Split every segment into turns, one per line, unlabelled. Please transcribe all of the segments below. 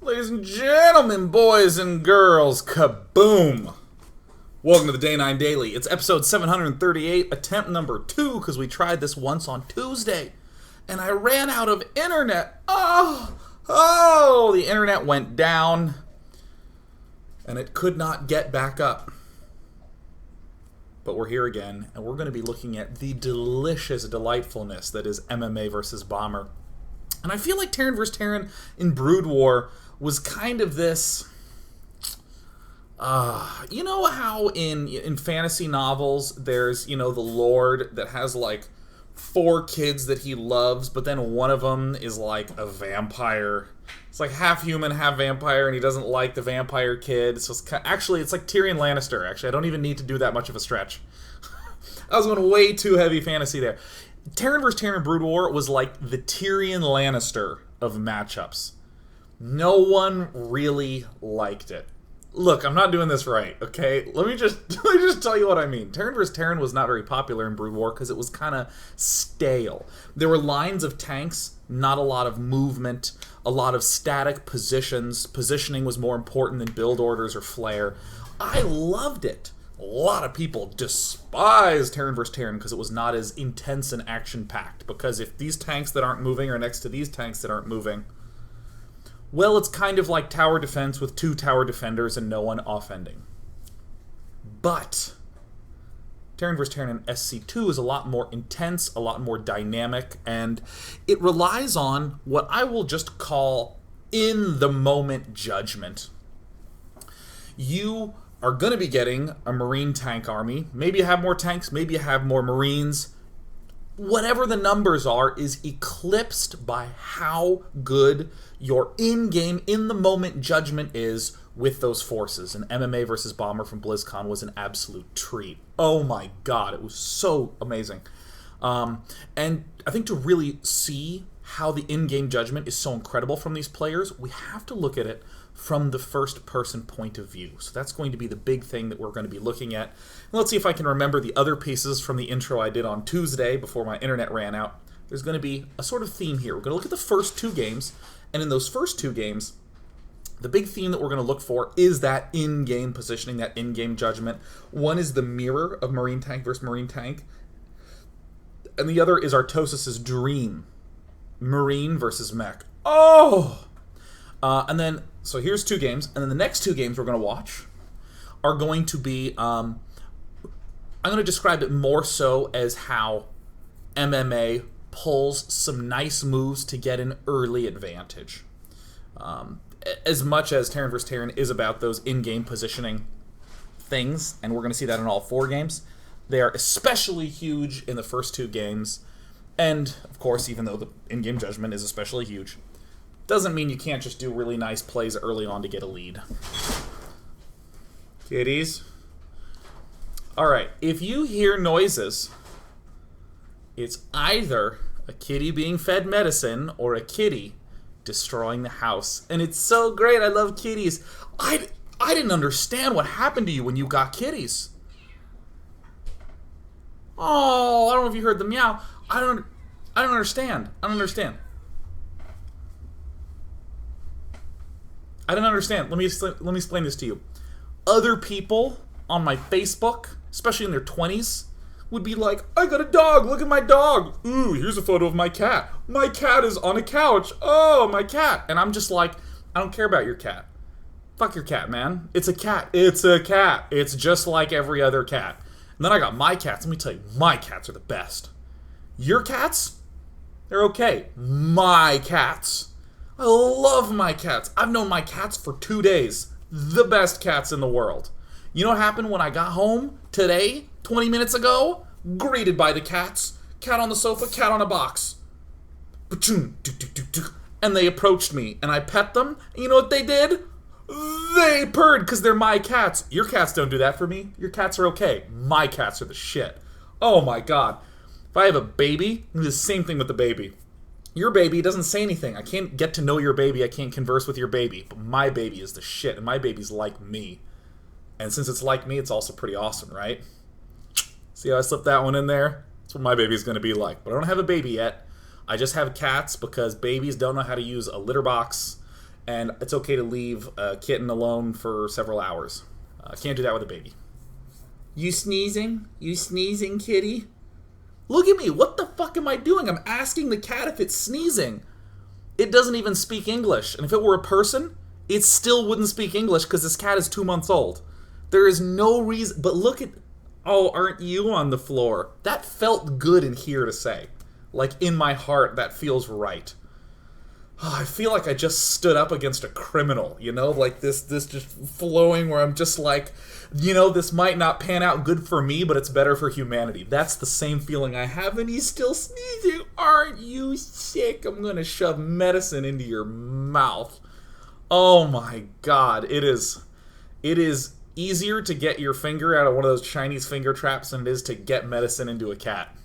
Ladies and gentlemen, boys and girls, kaboom! Welcome to the Day 9 Daily. It's episode 738, attempt number 2, because we tried this once on Tuesday. And I ran out of internet. The internet went down. And it could not get back up. But we're here again, and we're going to be looking at the delicious delightfulness that is MMA versus Bomber. And I feel like Terran vs. Terran in Brood War was kind of this... you know how in fantasy novels there's, the Lord that has, 4 kids that he loves, but then one of them is, a vampire. It's half human, half vampire, and he doesn't like the vampire kid. So it's like Tyrion Lannister, actually. I don't even need to do that much of a stretch. I was going way too heavy fantasy there. Terran vs. Terran Brood War was like the Tyrion Lannister of matchups. No one really liked it. Look, I'm not doing this right, okay? Let me just tell you what I mean. Terran vs. Terran was not very popular in Brood War because it was kind of stale. There were lines of tanks, not a lot of movement, a lot of static positions. Positioning was more important than build orders or flair. I loved it. A lot of people despised Terran vs. Terran because it was not as intense and action-packed. Because if these tanks that aren't moving are next to these tanks that aren't moving, well, it's kind of like tower defense with 2 tower defenders and no one offending. But Terran vs. Terran in SC2 is a lot more intense, a lot more dynamic, and it relies on what I will just call in-the-moment judgment. You are going to be getting a Marine tank army. Maybe you have more tanks, maybe you have more Marines. Whatever the numbers are is eclipsed by how good your in-game, in-the-moment judgment is with those forces. And MMA versus Bomber from BlizzCon was an absolute treat. Oh my god, it was so amazing. And I think to really see how the in-game judgment is so incredible from these players, we have to look at it from the first-person point of view. So that's going to be the big thing that we're going to be looking at. And let's see if I can remember the other pieces from the intro I did on Tuesday before my internet ran out. There's going to be a sort of theme here. We're going to look at the first 2 games, and in those first 2 games, the big theme that we're going to look for is that in-game positioning, that in-game judgment. One is the mirror of Marine Tank versus Marine Tank, and the other is Artosis' dream, Marine versus Mech. And then, so here's 2 games, and then the next 2 games we're going to watch are going to be, I'm going to describe it more so as how MMA pulls some nice moves to get an early advantage. As much as Terran vs. Terran is about those in-game positioning things, and we're going to see that in all 4 games, they are especially huge in the first 2 games, and, of course, even though the in-game judgment is especially huge, doesn't mean you can't just do really nice plays early on to get a lead. Kitties. Alright, if you hear noises, it's either a kitty being fed medicine or a kitty destroying the house. And it's so great, I love kitties. I didn't understand what happened to you when you got kitties. Oh, I don't know if you heard the meow. I don't understand. I don't understand. Let me explain this to you. Other people on my Facebook, especially in their 20s, would be like, I got a dog, look at my dog. Ooh, here's a photo of my cat. My cat is on a couch. Oh, my cat. And I'm just like, I don't care about your cat. Fuck your cat, man. It's a cat. It's a cat. It's just like every other cat. And then I got my cats. Let me tell you, my cats are the best. Your cats? They're okay. My cats. I love my cats. I've known my cats for 2 days. The best cats in the world. You know what happened when I got home today, 20 minutes ago? Greeted by the cats. Cat on the sofa, cat on a box. And they approached me, and I pet them. And you know what they did? They purred, because they're my cats. Your cats don't do that for me. Your cats are okay. My cats are the shit. Oh my god. If I have a baby, do the same thing with the baby. Your baby doesn't say anything. I can't get to know your baby. I can't converse with your baby. But my baby is the shit, and my baby's like me. And since it's like me, it's also pretty awesome, right? See how I slipped that one in there? That's what my baby's going to be like. But I don't have a baby yet. I just have cats because babies don't know how to use a litter box and it's okay to leave a kitten alone for several hours. Can't do that with a baby. You sneezing? You sneezing, kitty? Look at me. What the fuck am I doing? I'm asking the cat if it's sneezing. It doesn't even speak English. And if it were a person, it still wouldn't speak English because this cat is 2 months old. There is no reason. But look at... Oh, aren't you on the floor? That felt good in here to say. Like, in my heart, that feels right. Oh, I feel like I just stood up against a criminal, you know? Like, this just flowing where I'm just like, you know, this might not pan out good for me, but it's better for humanity. That's the same feeling I have, and he's still sneezing. Aren't you sick? I'm gonna shove medicine into your mouth. Oh my god, it is easier to get your finger out of one of those Chinese finger traps than it is to get medicine into a cat.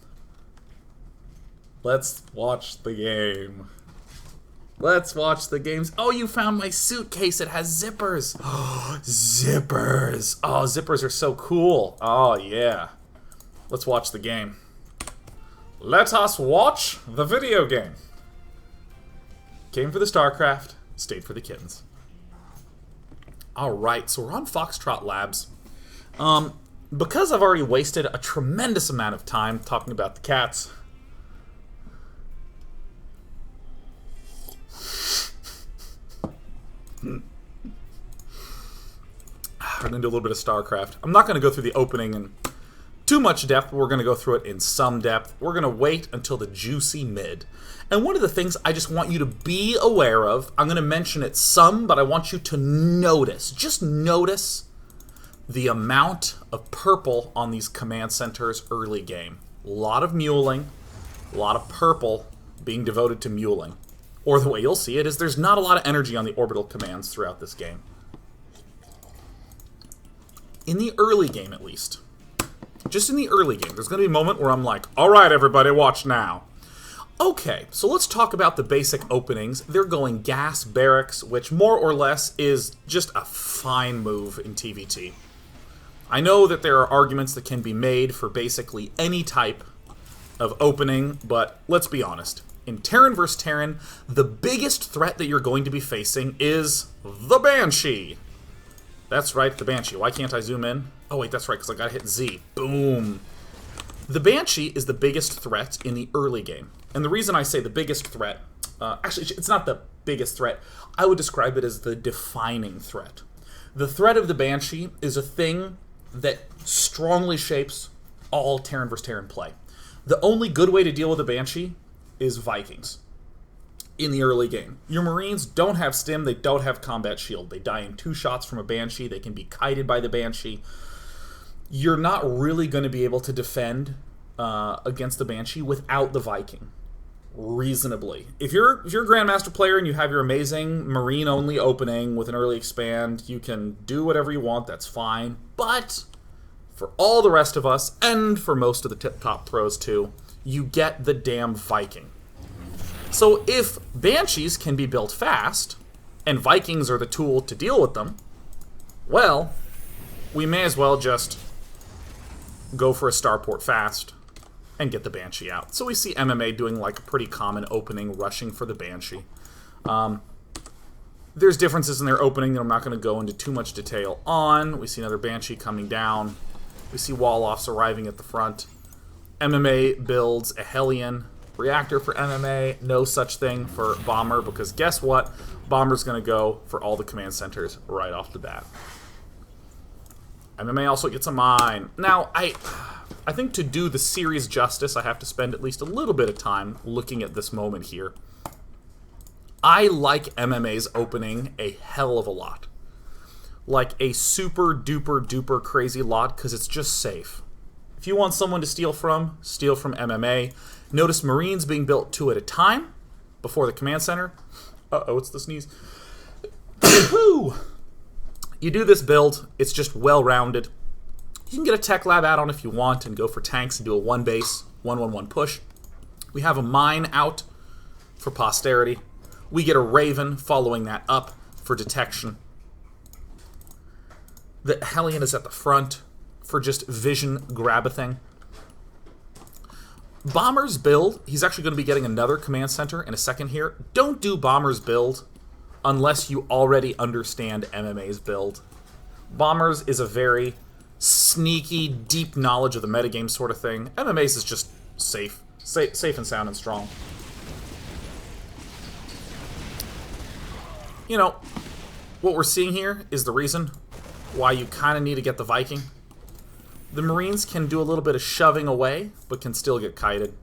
Let's watch the game. Let's watch the games. Oh, you found my suitcase. It has zippers. Oh, zippers. Oh, zippers are so cool. Oh, yeah. Let's watch the game. Let us watch the video game. Came for the StarCraft, stayed for the kittens. Alright, so we're on Foxtrot Labs. Because I've already wasted a tremendous amount of time talking about the cats... We're going to do a little bit of StarCraft. I'm not going to go through the opening in too much depth. We're going to go through it in some depth. We're going to wait until the juicy mid. And one of the things I just want you to be aware of, I'm going to mention it some, but I want you to notice, just notice the amount of purple on these command centers early game. A lot of muling, a lot of purple being devoted to muling. Or the way you'll see it is there's not a lot of energy on the orbital commands throughout this game. In the early game, at least. Just in the early game. There's going to be a moment where I'm like, alright everybody, watch now. Okay, so let's talk about the basic openings. They're going gas barracks, which more or less is just a fine move in TVT. I know that there are arguments that can be made for basically any type of opening, but let's be honest. In Terran vs. Terran, the biggest threat that you're going to be facing is the Banshee. That's right, the Banshee. Why can't I zoom in? Oh wait, that's right, because I gotta hit Z. Boom. The Banshee is the biggest threat in the early game. And the reason I say the biggest threat, actually, it's not the biggest threat. I would describe it as the defining threat. The threat of the Banshee is a thing that strongly shapes all Terran vs. Terran play. The only good way to deal with the Banshee is Vikings in the early game. Your Marines don't have stim, they don't have combat shield. They die in 2 shots from a Banshee, they can be kited by the Banshee. You're not really going to be able to defend against the Banshee without the Viking. Reasonably. If you're a Grandmaster player and you have your amazing Marine-only opening with an early expand, you can do whatever you want, that's fine. But for all the rest of us, and for most of the top pros too, you get the damn Viking. So if Banshees can be built fast, and Vikings are the tool to deal with them, well, we may as well just go for a starport fast and get the Banshee out. So we see MMA doing like a pretty common opening, rushing for the Banshee. There's differences in their opening that I'm not going to go into too much detail on. We see another Banshee coming down. We see wall-offs arriving at the front. MMA builds a Hellion reactor for MMA. No such thing for Bomber, because guess what? Bomber's going to go for all the command centers right off the bat. MMA also gets a mine. Now, I think to do the series justice, I have to spend at least a little bit of time looking at this moment here. I like MMA's opening a hell of a lot. Like a super duper duper crazy lot, because it's just safe. If you want someone to steal from MMA. Notice Marines being built 2 at a time before the command center. Uh-oh, it's the sneeze. You do this build, it's just well-rounded. You can get a tech lab add-on if you want and go for tanks and do a 1 base, 1-1-1 push. We have a mine out for posterity. We get a Raven following that up for detection. The Hellion is at the front for just vision grab-a-thing. Bomber's build, he's actually going to be getting another command center in a second here. Don't do Bomber's build unless you already understand MMA's build. Bombers is a very sneaky, deep knowledge of the metagame sort of thing. MMA's is just safe and sound and strong. You know, what we're seeing here is the reason why you kind of need to get the Viking. The Marines can do a little bit of shoving away, but can still get kited.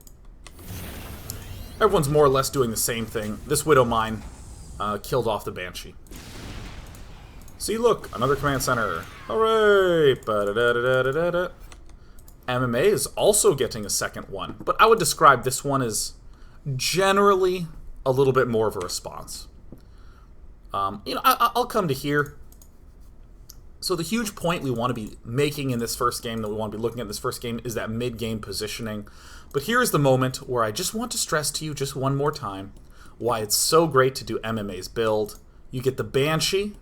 Everyone's more or less doing the same thing. This Widow Mine killed off the Banshee. See, look, another command center. Hooray! Ba-da-da-da-da-da-da. MMA is also getting a second one, but I would describe this one as generally a little bit more of a response. You know, I'll come to here. So the huge point we want to be making in this first game, that we want to be looking at in this first game, is that mid-game positioning. But here's the moment where I just want to stress to you just one more time why it's so great to do MMA's build. You get the Banshee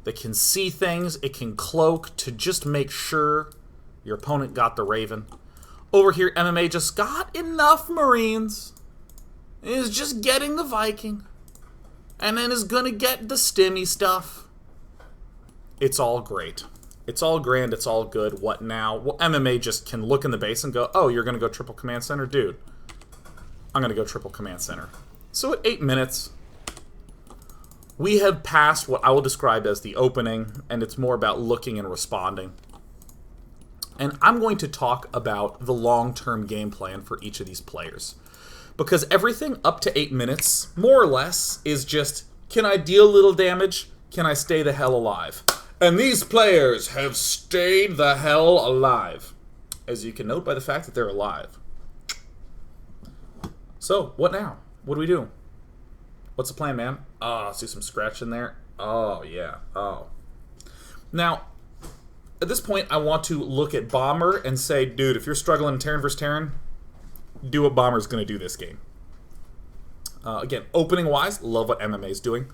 that can see things, it can cloak to just make sure your opponent got the Raven. Over here, MMA just got enough Marines, is just getting the Viking, and then is gonna get the stimmy stuff. It's all great. It's all grand, it's all good. What now? Well, MMA just can look in the base and go, oh, you're gonna go triple command center? Dude, I'm gonna go triple command center. So at 8 minutes, we have passed what I will describe as the opening, and it's more about looking and responding. And I'm going to talk about the long-term game plan for each of these players. Because everything up to 8 minutes, more or less, is just, can I deal little damage? Can I stay the hell alive? And these players have stayed the hell alive. As you can note by the fact that they're alive. So, what now? What do we do? What's the plan, man? Oh, see some scratch in there? Oh, yeah. Oh. Now, at this point, I want to look at Bomber and say, dude, if you're struggling Terran versus Terran, do what Bomber's going to do this game. Again, opening-wise, love what MMA is doing.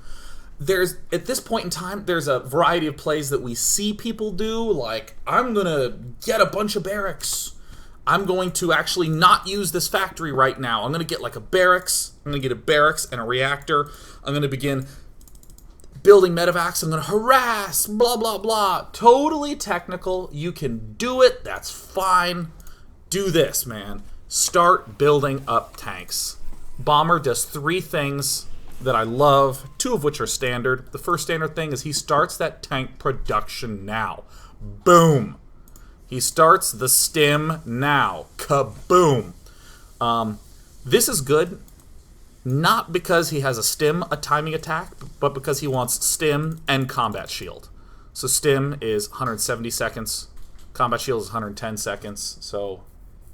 At this point in time, there's a variety of plays that we see people do, like, I'm going to get a bunch of barracks. I'm going to actually not use this factory right now. I'm going to get like a barracks. I'm going to get a barracks and a reactor. I'm going to begin building medevacs. I'm going to harass, blah, blah, blah. Totally technical. You can do it. That's fine. Do this, man. Start building up tanks. Bomber does 3 things that I love, 2 of which are standard. The first standard thing is he starts that tank production now. Boom. He starts the stim now. Kaboom. This is good, not because he has a stim, a timing attack, but because he wants stim and combat shield. So stim is 170 seconds. Combat shield is 110 seconds. So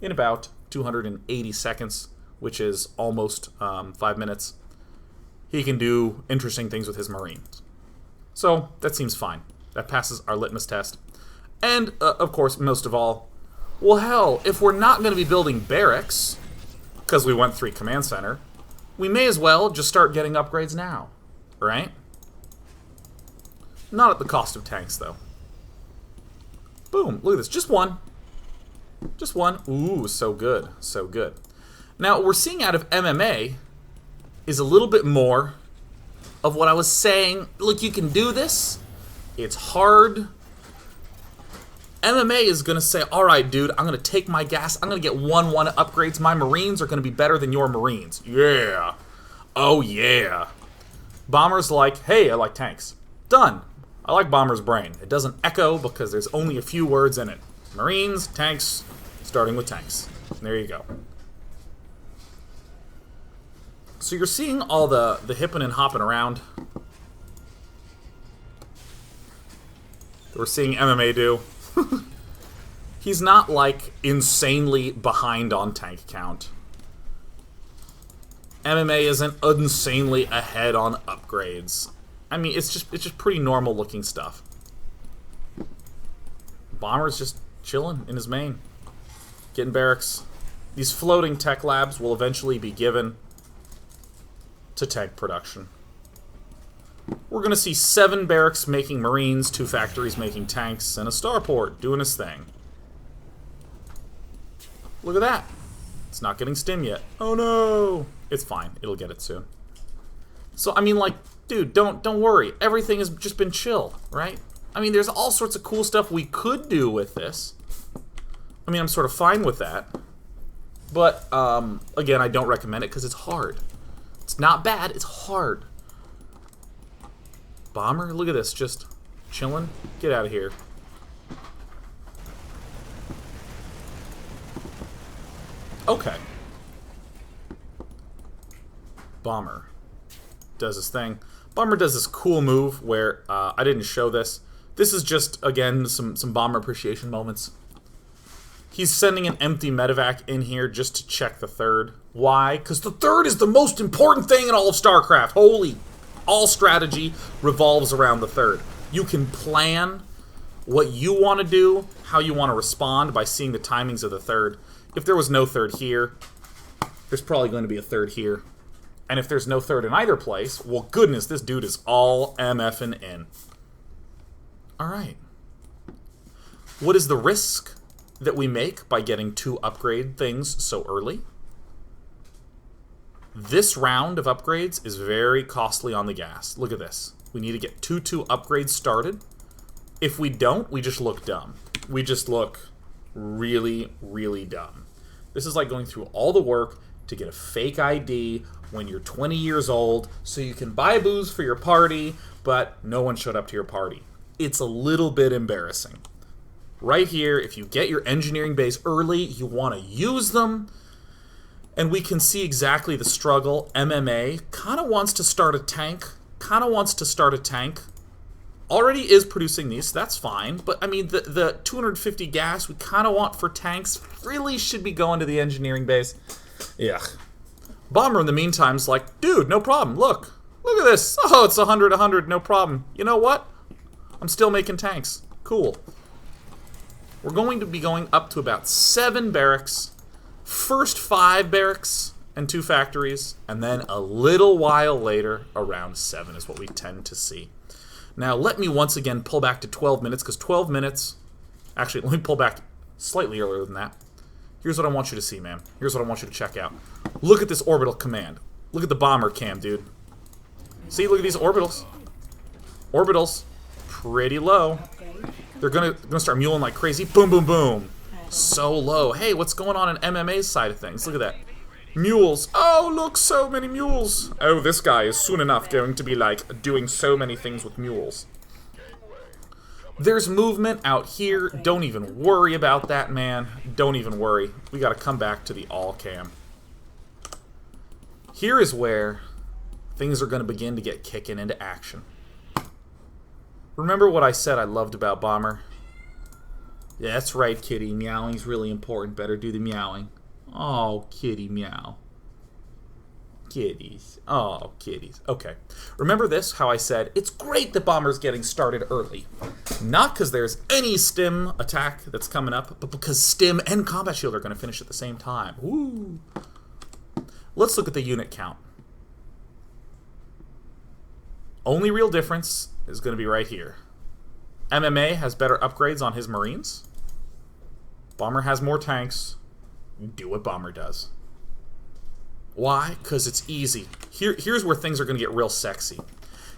in about 280 seconds, which is almost 5 minutes, he can do interesting things with his Marines. So that seems fine. That passes our litmus test. And, of course, most of all, well, hell, if we're not going to be building barracks, because we went 3 command center, we may as well just start getting upgrades now, right? Not at the cost of tanks, though. Boom, look at this, just one. Just one. Ooh, so good, so good. Now, what we're seeing out of MMA is a little bit more of what I was saying. Look, you can do this. It's hard. MMA is going to say, all right, dude, I'm going to take my gas. I'm going to get 1-1 upgrades. My Marines are going to be better than your Marines. Yeah. Oh, yeah. Bomber's like, hey, I like tanks. Done. I like Bomber's brain. It doesn't echo because there's only a few words in it. Marines, tanks, starting with tanks. There you go. So you're seeing all the hipping and hopping around. We're seeing MMA do. He's not, like, insanely behind on tank count. MMA isn't insanely ahead on upgrades. I mean, it's just pretty normal looking stuff. Bomber's just chilling in his main. Getting barracks. These floating tech labs will eventually be given to tank production. We're going to see 7 barracks making Marines, 2 factories making tanks, and a starport doing his thing. Look at that. It's not getting stim yet. Oh no! It's fine. It'll get it soon. So, I mean, like, dude, don't worry. Everything has just been chill, right? I mean, there's all sorts of cool stuff we could do with this. I mean, I'm sort of fine with that. But, again, I don't recommend it because it's hard. It's not bad, it's hard. Bomber, look at this, just chilling. Get out of here. Okay. Bomber does his thing. Bomber does this cool move where, I didn't show this. This is just, again, some Bomber appreciation moments. He's sending an empty medevac in here just to check the third. Why? Because the third is the most important thing in all of StarCraft. Holy. All strategy revolves around the third. You can plan what you want to do, how you want to respond by seeing the timings of the third. If there was no third here, there's probably going to be a third here. And if there's no third in either place, well, goodness, this dude is all MFing in. Alright. What is the risk that we make by getting 2 upgrade things so early? This round of upgrades is very costly on the gas. Look at this. We need to get 2 upgrades started. If we don't, we just look dumb. We just look really, really dumb. This is like going through all the work to get a fake ID when you're 20 years old so you can buy booze for your party, but no one showed up to your party. It's a little bit embarrassing. Right here, if you get your engineering base early, you want to use them. And we can see exactly the struggle. MMA kind of wants to start a tank. Already is producing these, so that's fine. But, I mean, the 250 gas we kind of want for tanks really should be going to the engineering base. Yeah. Bomber, in the meantime, is like, dude, no problem. Look at this. Oh, it's 100, no problem. You know what? I'm still making tanks. Cool. We're going to be going up to about 7 barracks. First 5 barracks and 2 factories, and then a little while later, around 7 is what we tend to see. Now, let me once again pull back to 12 minutes, because 12 minutes... Actually, let me pull back slightly earlier than that. Here's what I want you to see, man. Here's what I want you to check out. Look at this orbital command. Look at the bomber cam, dude. See, look at these orbitals. Orbitals, pretty low. They're gonna start muling like crazy. Boom, boom, boom. So low. Hey, what's going on in MMA's side of things? Look at that. Mules. Oh, look, so many mules. Oh, this guy is soon enough going to be, like, doing so many things with mules. There's movement out here. Don't even worry about that, man. Don't even worry. We gotta come back to the all cam. Here is where things are gonna begin to get kicking into action. Remember what I said I loved about Bomber? Yeah, that's right, kitty. Meowing's really important. Better do the meowing. Oh, kitty meow. Kitties. Oh, kitties. Okay. Remember this, how I said, it's great that Bomber's getting started early. Not because there's any stim attack that's coming up, but because stim and combat shield are going to finish at the same time. Woo! Let's look at the unit count. Only real difference is going to be right here. MMA has better upgrades on his Marines. Bomber has more tanks. Do what Bomber does. Why? Because it's easy. Here's where things are going to get real sexy.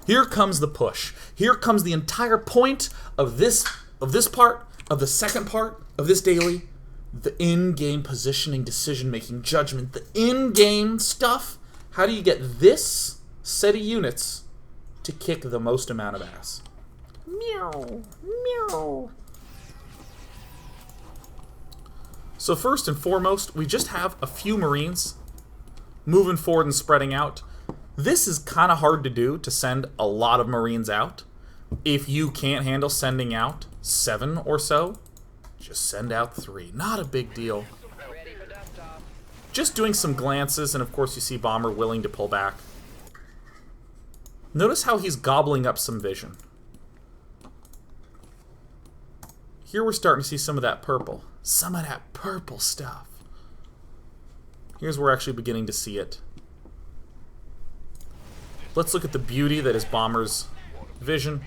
Here comes the push. Here comes the entire point of this part, of the second part of this daily. The in-game positioning, decision-making, judgment. The in-game stuff. How do you get this set of units to kick the most amount of ass? Meow. Meow. So first and foremost, we just have a few Marines moving forward and spreading out. This is kind of hard to do, to send a lot of Marines out. If you can't handle sending out 7 or so, just send out 3. Not a big deal. Just doing some glances, and of course you see Bomber willing to pull back. Notice how he's gobbling up some vision. Here we're starting to see some of that purple. Some of that purple stuff. Here's where we're actually beginning to see it. Let's look at the beauty that is Bomber's vision.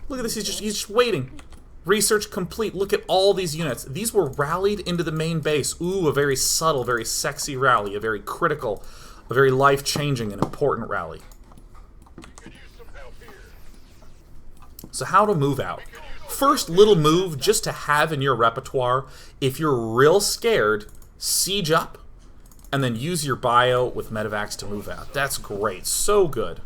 Look at this, he's just waiting. Research complete. Look at all these units. These were rallied into the main base. Ooh, a very subtle, very sexy rally. A very critical, a very life-changing and important rally. So how to move out. First little move just to have in your repertoire. If you're real scared, siege up, and then use your bio with medevacs to move out. That's great. So good.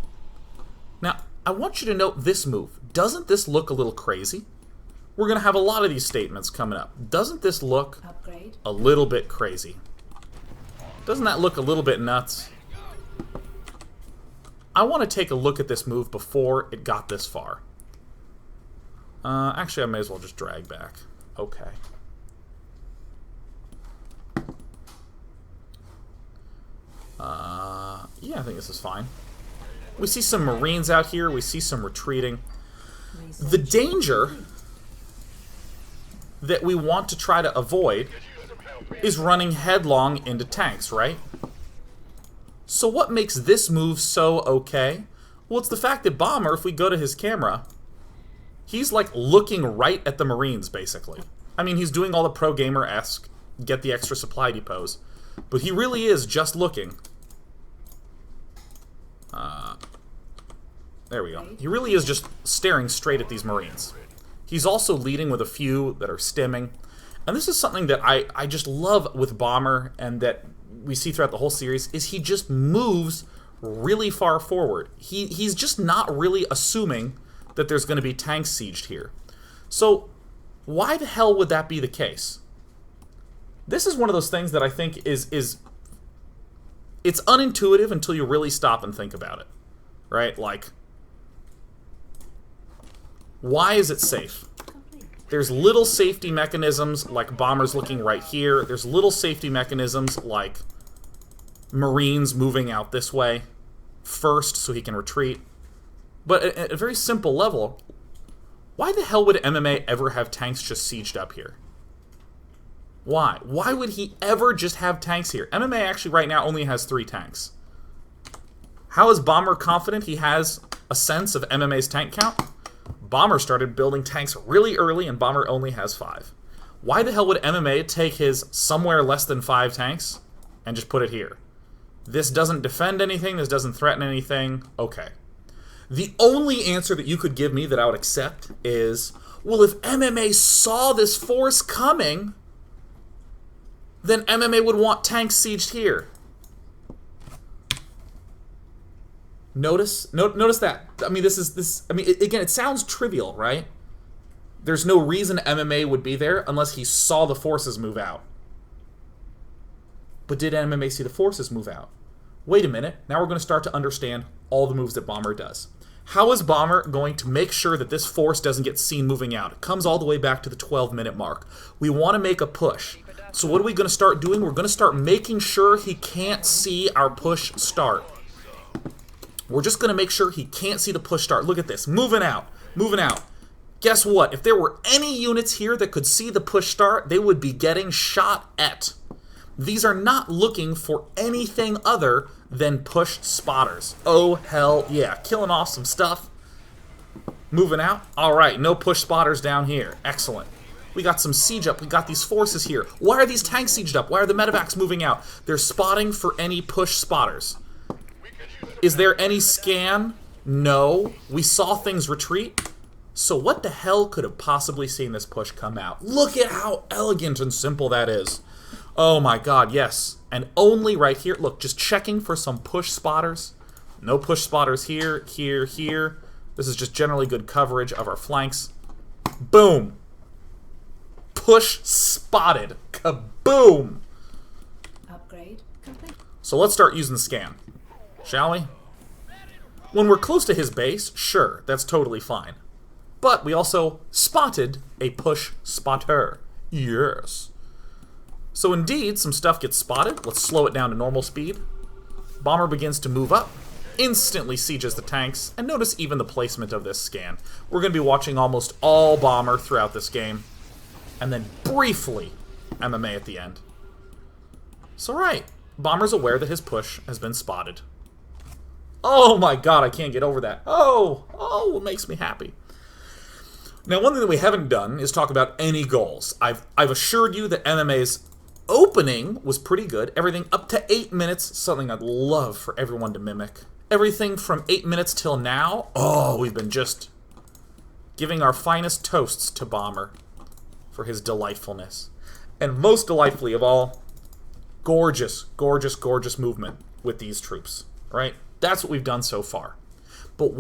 Now, I want you to note this move. Doesn't this look a little crazy? We're going to have a lot of these statements coming up. Doesn't this look a little bit crazy? Doesn't that look a little bit nuts? I want to take a look at this move before it got this far. Actually, I may as well just drag back. Okay. Yeah, I think this is fine. We see some Marines out here. We see some retreating. The danger that we want to try to avoid is running headlong into tanks, right? So what makes this move so okay? Well, it's the fact that Bomber, if we go to his camera, he's like looking right at the Marines, basically. I mean, he's doing all the pro gamer-esque, get the extra supply depots, but he really is just looking. There we go. He really is just staring straight at these Marines. He's also leading with a few that are stimming. And this is something that I just love with Bomber and that we see throughout the whole series, is he just moves really far forward. He's just not really assuming that there's going to be tanks sieged here. So why the hell would that be the case? This is one of those things that I think is it's unintuitive until you really stop and think about it. Right? Like, why is it safe? There's little safety mechanisms like Bomber's looking right here. There's little safety mechanisms like Marines moving out this way first so he can retreat. But at a very simple level, why the hell would MMA ever have tanks just sieged up here? Why? Why would he ever just have tanks here? MMA actually right now only has 3 tanks. How is Bomber confident he has a sense of MMA's tank count? Bomber started building tanks really early and Bomber only has 5. Why the hell would MMA take his somewhere less than 5 tanks and just put it here? This doesn't defend anything, this doesn't threaten anything. Okay. The only answer that you could give me that I would accept is, well, if MMA saw this force coming, then MMA would want tanks sieged here. Notice that. I mean, again, it sounds trivial, right? There's no reason MMA would be there unless he saw the forces move out. But did MMA see the forces move out? Wait a minute. Now we're going to start to understand all the moves that Bomber does. How is Bomber going to make sure that this force doesn't get seen moving out? It comes all the way back to the 12-minute mark. We want to make a push. So what are we going to start doing? We're going to start making sure he can't see our push start. We're just going to make sure he can't see the push start. Look at this. Moving out. Moving out. Guess what? If there were any units here that could see the push start, they would be getting shot at. These are not looking for anything other than push spotters. Oh, hell yeah. Killing off some stuff. Moving out. All right, no push spotters down here. Excellent. We got some siege up. We got these forces here. Why are these tanks sieged up? Why are the medevacs moving out? They're spotting for any push spotters. Is there any scan? No. We saw things retreat. So what the hell could have possibly seen this push come out? Look at how elegant and simple that is. Oh my god, yes. And only right here. Look, just checking for some push spotters. No push spotters here, here, here. This is just generally good coverage of our flanks. Boom. Push spotted. Kaboom.
Upgrade complete.
So let's start using the scan. Shall we? When we're close to his base, sure, that's totally fine. But we also spotted a push spotter. Yes. So indeed, some stuff gets spotted. Let's slow it down to normal speed. Bomber begins to move up, instantly sieges the tanks, and notice even the placement of this scan. We're going to be watching almost all Bomber throughout this game, and then briefly MMA at the end. So right, Bomber's aware that his push has been spotted. Oh my god, I can't get over that. Oh, it makes me happy. Now, one thing that we haven't done is talk about any goals. I've assured you that MMA's opening was pretty good. Everything up to 8 minutes, something I'd love for everyone to mimic. Everything from 8 minutes till now, oh, we've been just giving our finest toasts to Bomber for his delightfulness. And most delightfully of all, gorgeous, gorgeous, gorgeous movement with these troops, right? That's what we've done so far. But